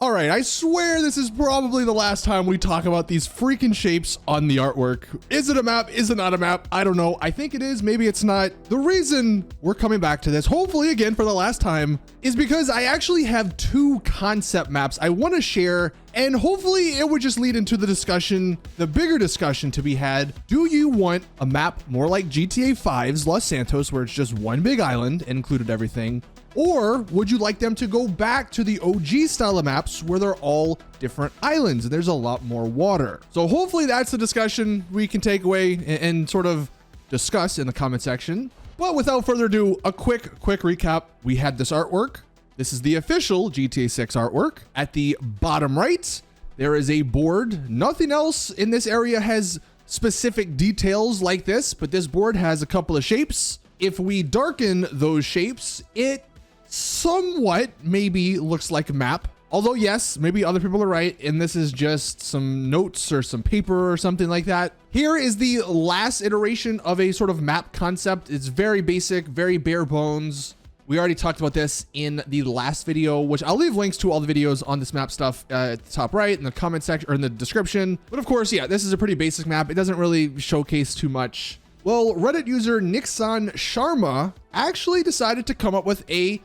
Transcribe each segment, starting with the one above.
All right, I swear this is probably the last time we talk about these freaking shapes on the artwork. Is it a map? Is it not a map? I don't know. I think it is. Maybe it's not. The reason we're coming back to this, hopefully again for the last time, is because I actually have two concept maps I want to share, and hopefully it would just lead into the discussion, the bigger discussion to be had. Do you want a map more like GTA 5's Los Santos, where it's just one big island and included everything? Or would you like them to go back to the OG style of maps where they're all different islands and there's a lot more water? So hopefully that's the discussion we can take away and sort of discuss in the comment section. But without further ado, a quick recap. We had this artwork. This is the official GTA 6 artwork. At the bottom right, there is a board. Nothing else in this area has specific details like this, but this board has a couple of shapes. If we darken those shapes, it somewhat maybe looks like a map. Although yes, maybe other people are right, and this is just some notes or some paper or something like that. Here is the last iteration of a sort of map concept. It's very basic, very bare bones. We already talked about this in the last video, which I'll leave links to all the videos on this map stuff at the top right in the comment section or in the description. But of course, yeah, this is a pretty basic map. It doesn't really showcase too much. Well, Reddit user Nixon Sharma actually decided to come up with a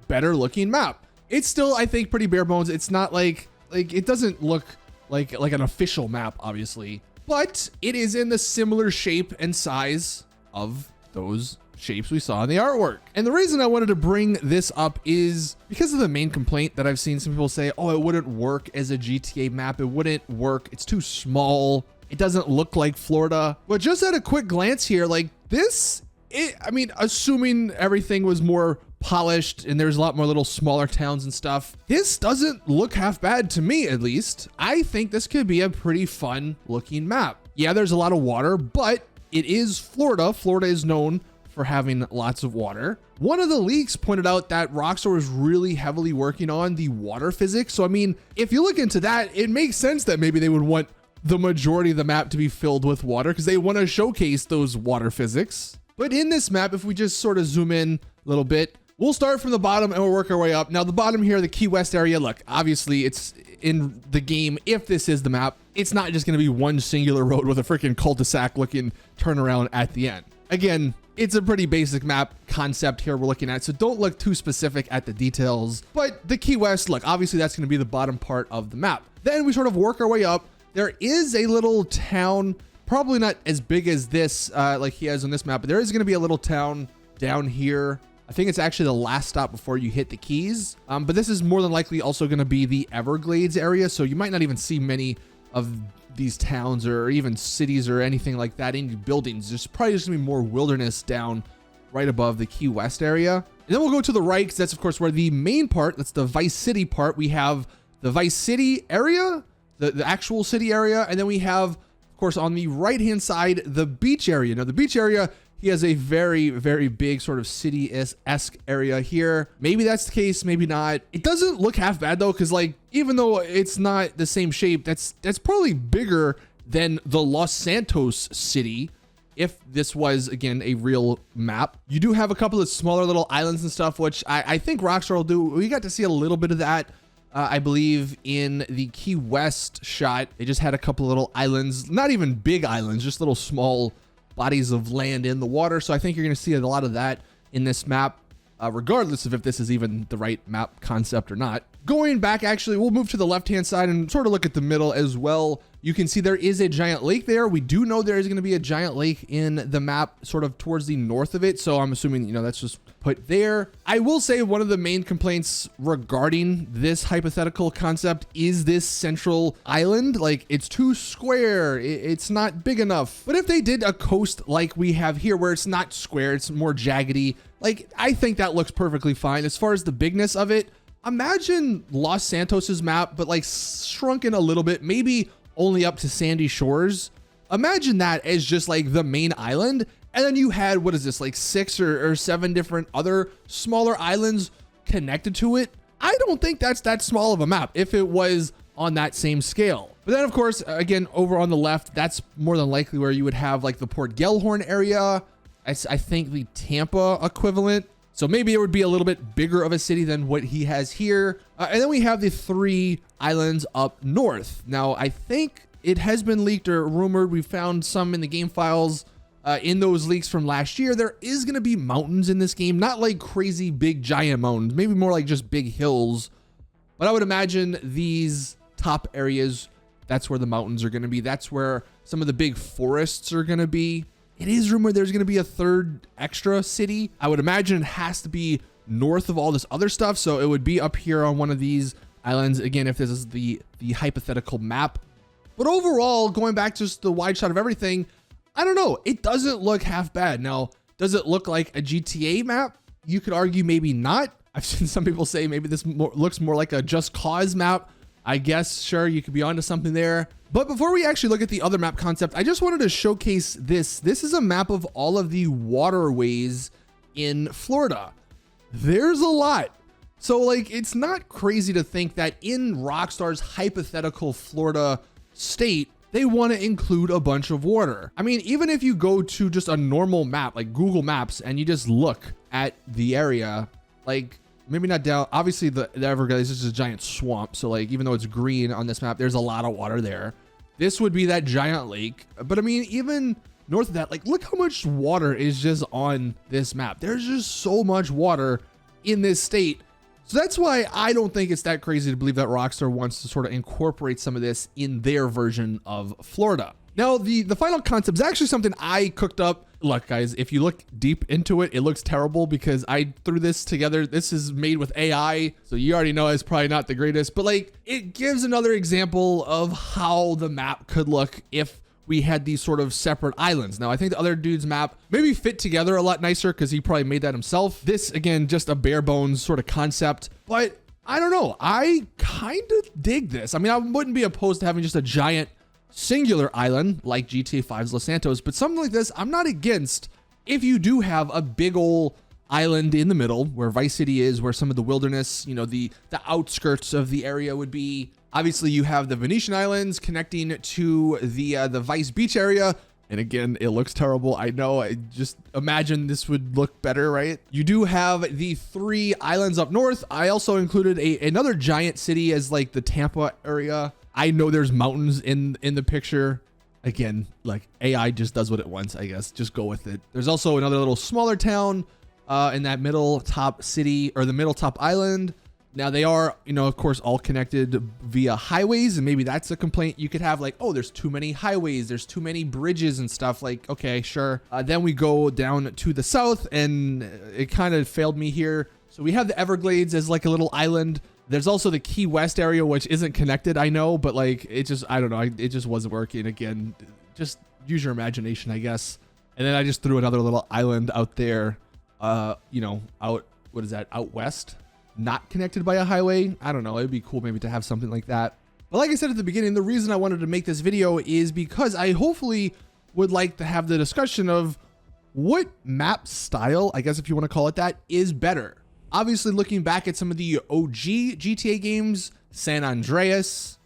better looking map. It's still, I think, pretty bare bones. It's not like it doesn't look like an official map, obviously, but it is in the similar shape and size of those shapes we saw in the artwork. And the reason I wanted to bring this up is because of the main complaint that I've seen some people say, oh, it wouldn't work as a GTA map. It wouldn't work. It's too small. It doesn't look like Florida. But just at a quick glance here, like this, I mean, assuming everything was more polished and there's a lot more little smaller towns and stuff, this doesn't look half bad to me, at least. I think this could be a pretty fun looking map. Yeah, there's a lot of water, but it is Florida. Florida is known for having lots of water. One of the leaks pointed out that Rockstar was really heavily working on the water physics. So, I mean, if you look into that, it makes sense that maybe they would want the majority of the map to be filled with water because they want to showcase those water physics. But in this map, if we just sort of zoom in a little bit, we'll start from the bottom and we'll work our way up. Now, the bottom here, the Key West area, look, obviously it's in the game. If this is the map, it's not just going to be one singular road with a freaking cul-de-sac looking turnaround at the end. Again, it's a pretty basic map concept here we're looking at, so don't look too specific at the details. But the Key West, look, obviously that's going to be the bottom part of the map. Then we sort of work our way up. There is a little town, probably not as big as this, like he has on this map, but there is going to be a little town down here. I think it's actually the last stop before you hit the Keys. But this is more than likely also going to be the Everglades area, so you might not even see many of these towns or even cities or anything like that in buildings. There's probably just gonna be more wilderness down right above the Key West area. And then we'll go to the right, because that's of course where the main part, that's the Vice City part. We have the Vice City area, the actual city area, and then we have, of course, on the right hand side, the beach area. Now the beach area, he has a very, very big sort of city-esque area here. Maybe that's the case, maybe not. It doesn't look half bad though, because like, even though it's not the same shape, that's probably bigger than the Los Santos city. If this was, again, a real map. You do have a couple of smaller little islands and stuff, which I think Rockstar will do. We got to see a little bit of that, I believe, in the Key West shot. They just had a couple of little islands, not even big islands, just little small bodies of land in the water. So I think you're going to see a lot of that in this map, regardless of if this is even the right map concept or not. Going back, actually, we'll move to the left-hand side and sort of look at the middle as well. You can see there is a giant lake there. We do know there is going to be a giant lake in the map sort of towards the north of it. So I'm assuming, you know, that's just put there. I will say one of the main complaints regarding this hypothetical concept is this central island. Like, it's too square. It's not big enough. But if they did a coast like we have here, where it's not square, it's more jaggedy, like, I think that looks perfectly fine. As far as the bigness of it, imagine Los Santos's map, but like shrunken a little bit, maybe only up to Sandy Shores. Imagine that as just like the main island. And then you had, what is this, like 6 or 7 different other smaller islands connected to it. I don't think that's that small of a map if it was on that same scale. But then of course, again, over on the left, that's more than likely where you would have like the Port Gellhorn area. I think the Tampa equivalent So maybe it would be a little bit bigger of a city than what he has here. And then we have the 3 islands up north. Now, I think it has been leaked or rumored. We found some in the game files in those leaks from last year. There is going to be mountains in this game, not like crazy big giant mountains, maybe more like just big hills. But I would imagine these top areas, that's where the mountains are going to be. That's where some of the big forests are going to be. It is rumored there's going to be a 3rd extra city. I would imagine it has to be north of all this other stuff. So it would be up here on one of these islands. Again, if this is the hypothetical map. But overall, going back to just the wide shot of everything, I don't know. It doesn't look half bad. Now, does it look like a GTA map? You could argue maybe not. I've seen some people say maybe this looks more like a Just Cause map. I guess, sure, you could be onto something there. But before we actually look at the other map concept, I just wanted to showcase this. This is a map of all of the waterways in Florida. There's a lot. So like, it's not crazy to think that in Rockstar's hypothetical Florida state, they want to include a bunch of water. I mean, even if you go to just a normal map, like Google Maps, and you just look at the area, like maybe not down, obviously the Everglades is just a giant swamp. So like, even though it's green on this map, there's a lot of water there. This would be that giant lake. But I mean, even north of that, like look how much water is just on this map. There's just so much water in this state. So that's why I don't think it's that crazy to believe that Rockstar wants to sort of incorporate some of this in their version of Florida. Now, the final concept is actually something I cooked up. Look, guys, if you look deep into it, it looks terrible because I threw this together. This is made with AI, so you already know it's probably not the greatest, but like it gives another example of how the map could look if we had these sort of separate islands. Now, I think the other dude's map maybe fit together a lot nicer because he probably made that himself. This, again, just a bare bones sort of concept, but I don't know. I kind of dig this. I mean, I wouldn't be opposed to having just a giant singular island like GTA 5's Los Santos, but something like this, I'm not against if you do have a big old island in the middle where Vice City is, where some of the wilderness, you know, the outskirts of the area would be. Obviously, you have the Venetian Islands connecting to the Vice Beach area. And again, it looks terrible. I know. I just imagine this would look better, right? You do have the 3 islands up north. I also included another giant city as like the Tampa area. I know there's mountains in the picture. Again, like AI just does what it wants, I guess. Just go with it. There's also another little smaller town in that middle top city, or the middle top island. Now they are, you know, of course, all connected via highways, and maybe that's a complaint you could have, like, oh, there's too many highways, there's too many bridges and stuff. Like, okay, sure. Then we go down to the south, and it kind of failed me here. So we have the Everglades as like a little island. There's also the Key West area, which isn't connected, I know, but like it just, I don't know, it just wasn't working. Again, just use your imagination, I guess. And then I just threw another little island out there, you know, out west. Not connected by a highway. I don't know. It'd be cool maybe to have something like that. But like I said at the beginning, the reason I wanted to make this video is because I hopefully would like to have the discussion of what map style, I guess if you want to call it that, is better. Obviously, looking back at some of the OG GTA games, San Andreas,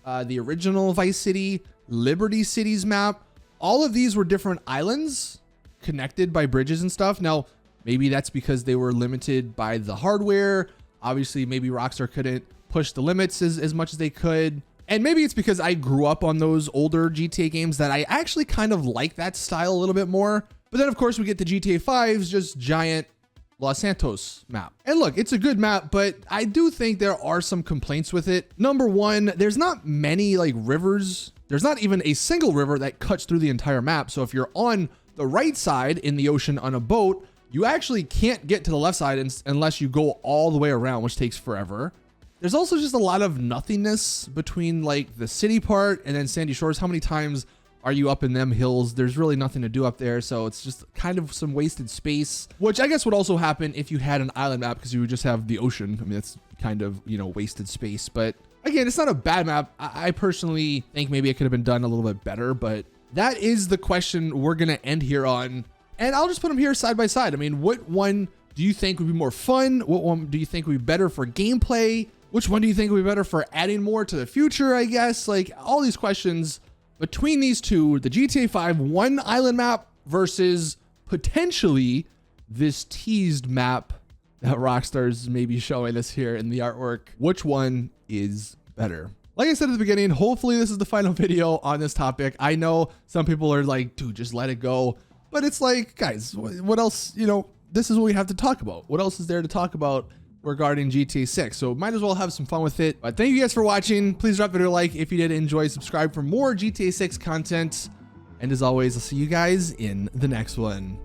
the original Vice City, Liberty City's map, all of these were different islands connected by bridges and stuff. Now, maybe that's because they were limited by the hardware. Obviously, maybe Rockstar couldn't push the limits as much as they could. And maybe it's because I grew up on those older GTA games that I actually kind of like that style a little bit more. But then, of course, we get the GTA 5's just giant Los Santos map. And look, it's a good map, but I do think there are some complaints with it. Number one, there's not many like rivers. There's not even a single river that cuts through the entire map. So if you're on the right side in the ocean on a boat, you actually can't get to the left side unless you go all the way around, which takes forever. There's also just a lot of nothingness between like the city part and then Sandy Shores. How many times are you up in them hills? There's really nothing to do up there. So it's just kind of some wasted space, which I guess would also happen if you had an island map because you would just have the ocean. I mean, that's kind of, you know, wasted space. But again, it's not a bad map. I personally think maybe it could have been done a little bit better, but that is the question we're going to end here on. And I'll just put them here side by side. I mean, what one do you think would be more fun? What one do you think would be better for gameplay? Which one do you think would be better for adding more to the future, I guess? Like all these questions between these two, the GTA 5 one island map versus potentially this teased map that Rockstar's maybe showing us here in the artwork, which one is better? Like I said at the beginning, hopefully this is the final video on this topic. I know some people are like, dude, just let it go. But it's like, guys, what else? You know, this is what we have to talk about. What else is there to talk about regarding GTA 6? So might as well have some fun with it. But thank you guys for watching. Please drop it a like if you did enjoy. Subscribe for more GTA 6 content. And as always, I'll see you guys in the next one.